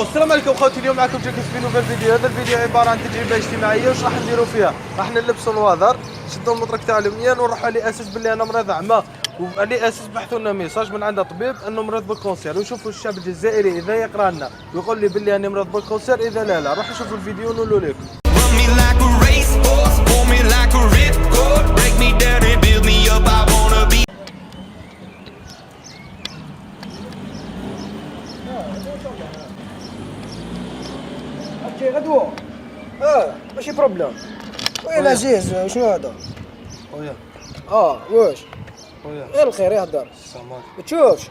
واو السلام عليكم خوتي، اليوم معكم جاكس في نوفل فيديو. هذا الفيديو عباره عن تجربه اجتماعيه. واش راح نديروا فيها؟ راح نلبسوا الوذر، نشدوا المطرق تاع اليمين ونروحوا على اساس باللي انا مريض اعمى، وعلى اساس بحثوا لنا ميساج من عند طبيب انه مريض بالكونسير، ونشوفوا الشعب الجزائري اذا يقرا لنا ويقول لي باللي انا مريض بالكونسير اذا لا. روحوا شوفوا الفيديو ونقولوا لكم. Run me like a racehorse, pull me like a ripcord, break me down and build me up. I wanna be. اوكي غدوة. ماشي بروبليم. وين عزيز شنو هذا؟ خويا واش؟ خويا غير الخير يهدر. السلامات ما تشوفش؟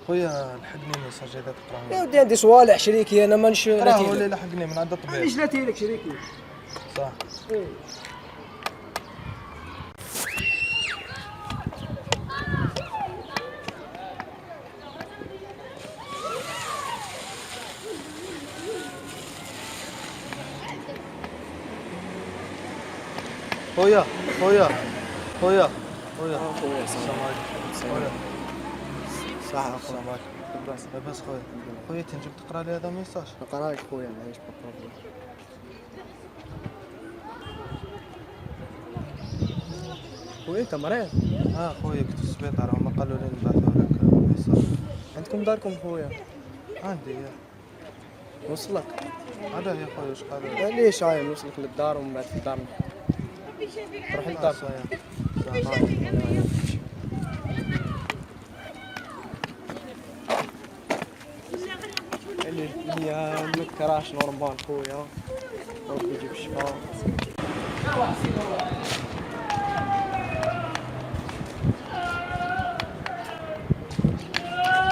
خويا لحقني ميساج اذا تقراه. يا ودي عندي صوالح شريكي انا مانيش قراه راتي ولا لك. لحقني من عند مانيش الطبيب. راتي لك شريكي. صح. خويا خويا خويا خويا خويا السلام عليكم. خويا صح السلام عليكم. لاباس خويا؟ خويا تنجم تقرا لي هذا ميساج؟ نقرا لك خويا معليش بروبليم. خويا انت مريض؟ خويا كنت في السبيطار، هما قالوا لي نبعثوا لك ميساج. عندكم داركم خويا؟ عندي نوصلك. هذا يا خويا واش قالوا لي؟ ليش هاي نوصلك للدار ومن بعد في الدار تروح للدار. اللي هي مكراش نورمال خويا، ربي يجيب الشفاء.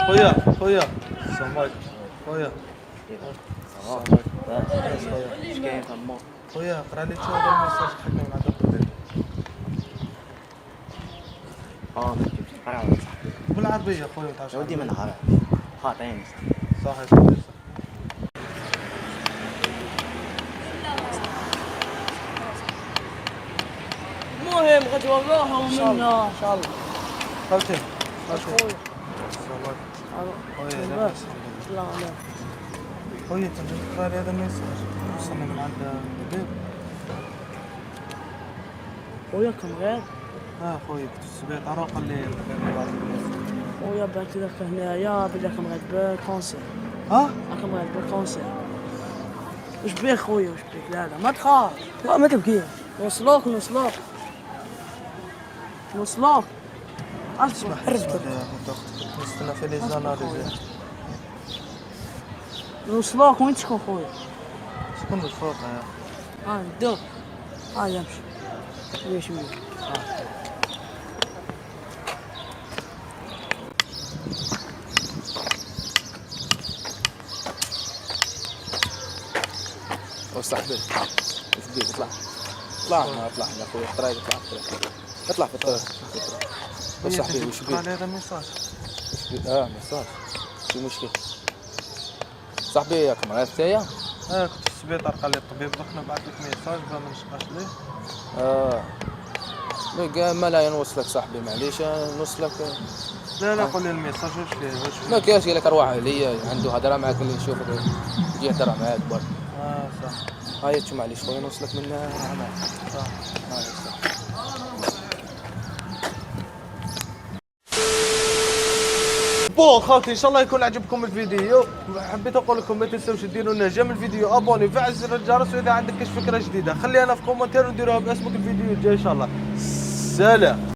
خويا خويا السلام عليكم. خويا اش كاين تما؟ خويا قرا لي شو هذا الميساج حقنا من عند الطبيب بالعربيه. خويا تعرف ودي من نهار خاطين صح يا خويا. المهم غدوة راحة ومنا ان شاء الله. خوتي خويا. السلام عليكم. خويا تمام. لاباس؟ لا لا خويا تنجم تقرا لي هذا الميساج؟ وصلنا من عند الطبيب. خويا كان غير خويا كنت في السبيطار وقال لي الطبيب يبعث لي ميساج. خويا بعت لك هنايا بلي راك مريض بالكونسير. ها؟ راك مريض بالكونسير. وش بيك خويا وش بيك؟ لا لا ما تخاف. لا ما تبكي. نوصلوك نوصلوك نوصلوك. اسمع عرفتك نستنى في لي زاناليز. نوصلوك. وين تشكون خويا؟ شكون بالفوق يا ندوك. يمشي شوية شوية. وصاحبي اش بيك؟ اطلع هنا خويا الطريق، اطلع في الطريق. وصاحبي تنجم وش تقرا بيك؟ لي هذا الميساج؟ مصاص شي مشكل صاحبي ياك مريض تايا؟ كنت في السبيطار قال لي الطبيب دوك نبعث لك ميساج ما نشقاش ليه. ما لا نوصلك صاحبي معليش نوصلك. لا قول لي الميساج واش فيه ما كاينش قال لك ارواح عليا عنده هضره معاك اللي نشوفك يجي يهضر معاك برك. صح. هاي تشوف معليش خويا نوصلك من عمل. صح. هاي صح. بون خوتي ان شاء الله يكون عجبكم الفيديو. حبيت اقول لكم ما تنسوش ديروا لنا جيم الفيديو، ابوني، فعل زر الجرس، واذا عندك فكره جديده خليها في كومنتير ونديروها باسمك الفيديو الجاي ان شاء الله. سلام.